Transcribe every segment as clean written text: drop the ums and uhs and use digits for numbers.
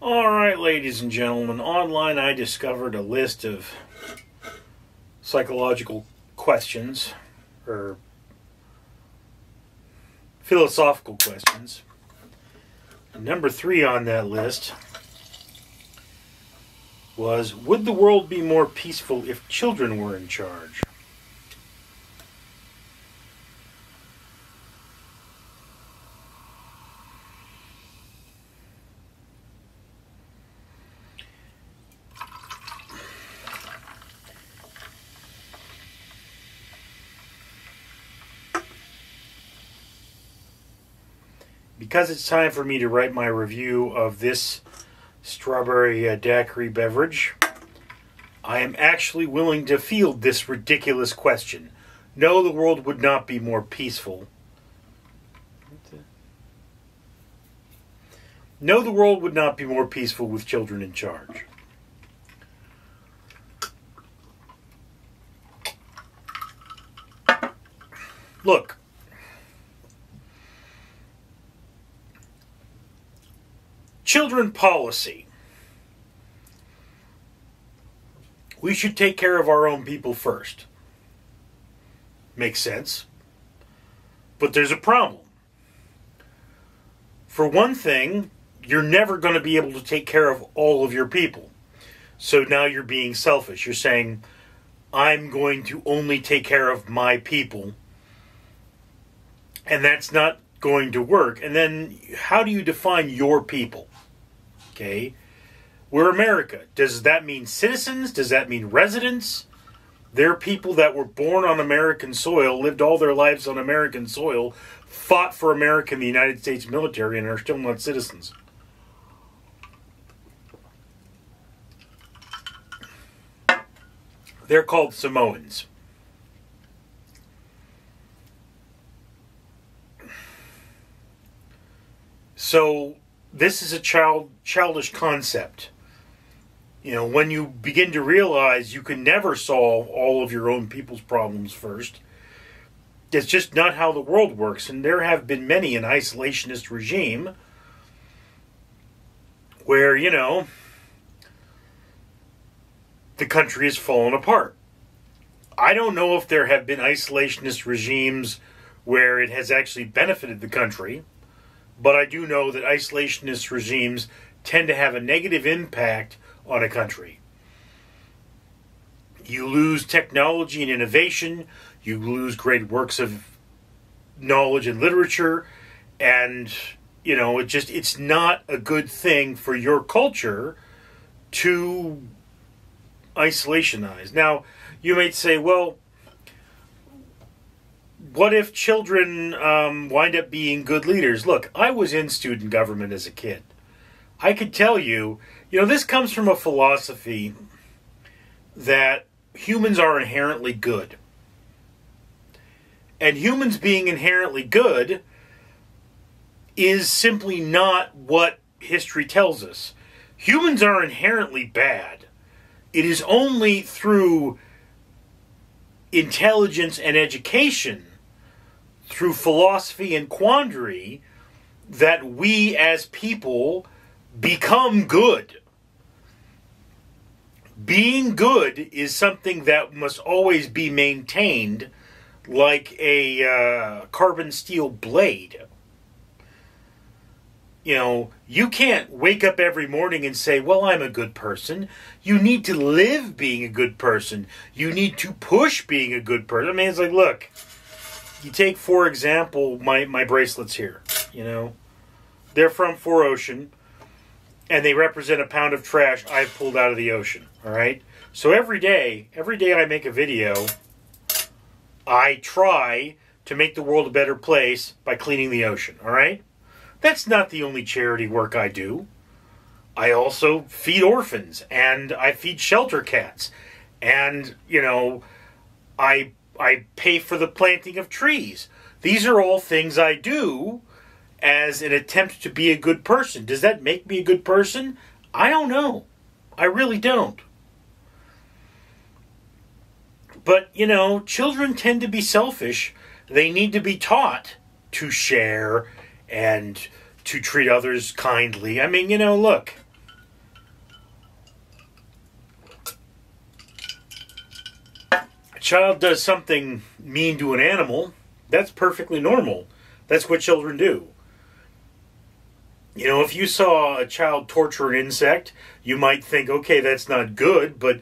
Alright, ladies and gentlemen, online I discovered a list of psychological questions, or philosophical questions. Number 3 on that list was, would the world be more peaceful if children were in charge? Because it's time for me to write my review of this strawberry daiquiri beverage, I am actually willing to field this ridiculous question. No, the world would not be more peaceful. No, the world would not be more peaceful with children in charge. Look. Children policy. We should take care of our own people first. Makes sense. But there's a problem. For one thing, you're never going to be able to take care of all of your people. So now you're being selfish. You're saying, I'm going to only take care of my people. And that's not going to work. And then how do you define your people? Okay, we're America. Does that mean citizens? Does that mean residents? They're people that were born on American soil, lived all their lives on American soil, fought for America in the United States military, and are still not citizens. They're called Samoans. So this is a childish concept. You know, when you begin to realize you can never solve all of your own people's problems first, it's just not how the world works. And there have been many an isolationist regime where, you know, the country has fallen apart. I don't know if there have been isolationist regimes where it has actually benefited the country. But I do know that isolationist regimes tend to have a negative impact on a country. You lose technology and innovation. You lose great works of knowledge and literature. And, you know, it's not a good thing for your culture to isolationize. Now, you might say, well, what if children wind up being good leaders? Look, I was in student government as a kid. I could tell you, you know, this comes from a philosophy that humans are inherently good. And humans being inherently good is simply not what history tells us. Humans are inherently bad. It is only through intelligence and education, through philosophy and quandary, that we as people become good. Being good is something that must always be maintained like a carbon steel blade. You know, you can't wake up every morning and say, well, I'm a good person. You need to live being a good person. You need to push being a good person. I mean, it's like, look, you take, for example, my bracelets here, you know. They're from 4Ocean, and they represent a pound of trash I've pulled out of the ocean, all right? So every day I make a video, I try to make the world a better place by cleaning the ocean, all right? That's not the only charity work I do. I also feed orphans, and I feed shelter cats, and, you know, I pay for the planting of trees. These are all things I do as an attempt to be a good person. Does that make me a good person? I don't know. I really don't. But, you know, children tend to be selfish. They need to be taught to share and to treat others kindly. I mean, you know, look, child does something mean to an animal, that's perfectly normal. That's what children do. You know, if you saw a child torture an insect, you might think, okay, that's not good, but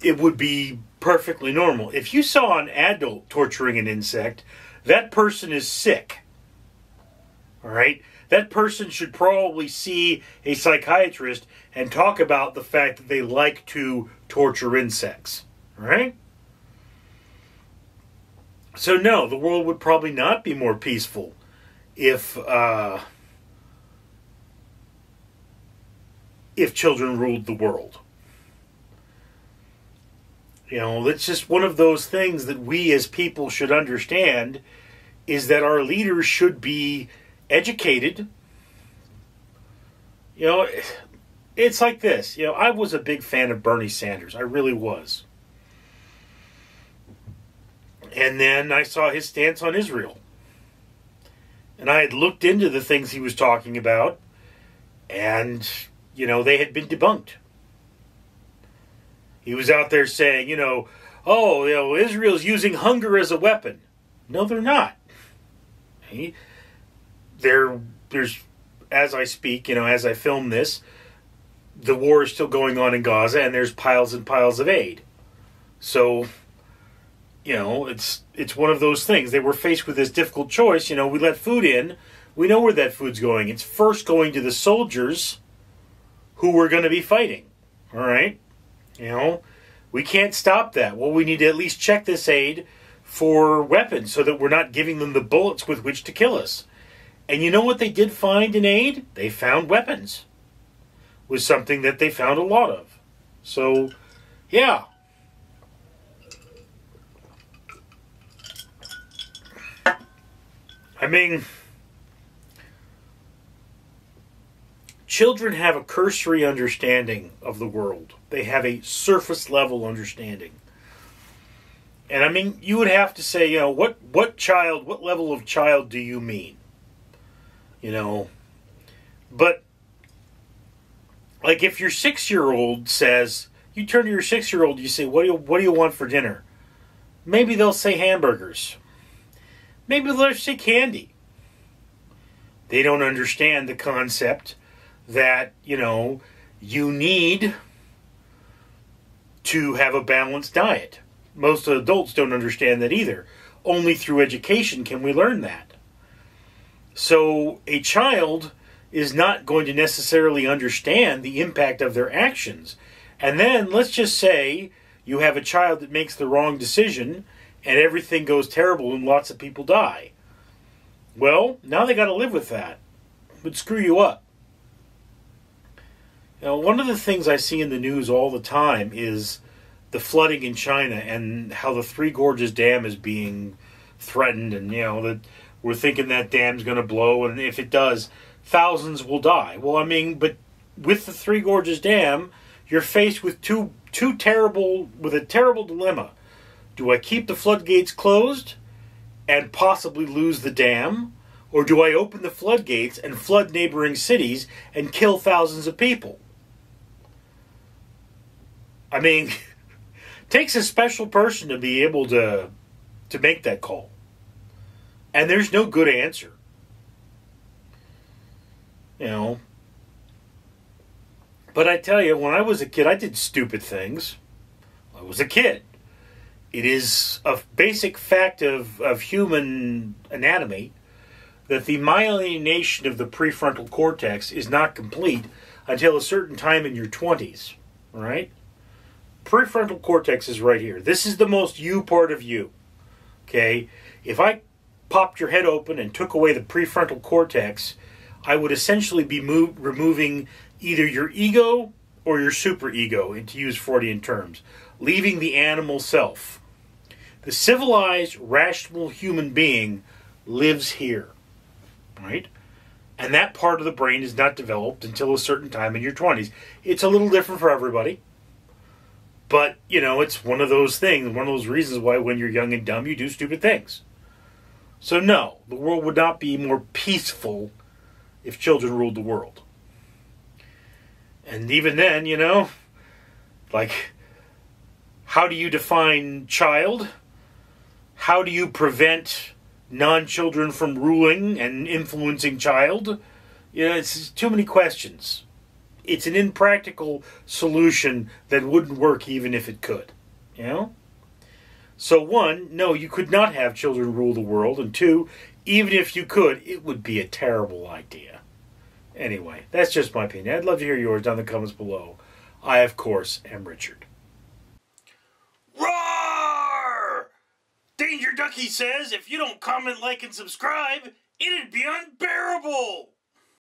it would be perfectly normal. If you saw an adult torturing an insect, that person is sick. All right? That person should probably see a psychiatrist and talk about the fact that they like to torture insects. All right? So no, the world would probably not be more peaceful if children ruled the world. You know, it's just one of those things that we as people should understand, is that our leaders should be educated. You know, it's like this. You know, I was a big fan of Bernie Sanders. I really was. And then I saw his stance on Israel. And I had looked into the things he was talking about, and, you know, they had been debunked. He was out there saying, Israel's using hunger as a weapon. No, they're not. There's, as I speak, as I film this, the war is still going on in Gaza, and there's piles and piles of aid. So, it's one of those things. They were faced with this difficult choice. We let food in. We know where that food's going. It's first going to the soldiers who we're going to be fighting. All right? We can't stop that. Well, we need to at least check this aid for weapons so that we're not giving them the bullets with which to kill us. And you know what they did find in aid? They found weapons. Was something that they found a lot of. So, yeah. I mean, children have a cursory understanding of the world. They have a surface level understanding. And I mean, you would have to say, what level of child do you mean? But like if your 6-year-old says, you turn to your 6-year-old, you say, what do you want for dinner? Maybe they'll say hamburgers. Maybe they'll say candy. They don't understand the concept that, you need to have a balanced diet. Most adults don't understand that either. Only through education can we learn that. So a child is not going to necessarily understand the impact of their actions. And then let's just say you have a child that makes the wrong decision and everything goes terrible and lots of people die. Well, now they got to live with that. It would screw you up. One of the things I see in the news all the time is the flooding in China and how the Three Gorges Dam is being threatened, and that we're thinking that dam's going to blow, and if it does, thousands will die. Well, I mean, but with the Three Gorges Dam, you're faced with a terrible dilemma. Do I keep the floodgates closed and possibly lose the dam, or do I open the floodgates and flood neighboring cities and kill thousands of people? I mean, takes a special person to be able to make that call. And there's no good answer. But I tell you, when I was a kid, I did stupid things. I was a kid. It is a basic fact of human anatomy that the myelination of the prefrontal cortex is not complete until a certain time in your 20s. Right? Prefrontal cortex is right here. This is the most you part of you. Okay? If I popped your head open and took away the prefrontal cortex, I would essentially be removing either your ego or your superego, to use Freudian terms, leaving the animal self. The civilized, rational human being lives here. Right? And that part of the brain is not developed until a certain time in your 20s. It's a little different for everybody. But, it's one of those things, one of those reasons why when you're young and dumb, you do stupid things. So no, the world would not be more peaceful if children ruled the world. And even then, How do you define child? How do you prevent non-children from ruling and influencing child? You know, it's too many questions. It's an impractical solution that wouldn't work even if it could. You know? So one, no, you could not have children rule the world. And two, even if you could, it would be a terrible idea. Anyway, that's just my opinion. I'd love to hear yours down in the comments below. I, of course, am Richard. Roar! Danger Ducky says if you don't comment, like, and subscribe, it'd be unbearable!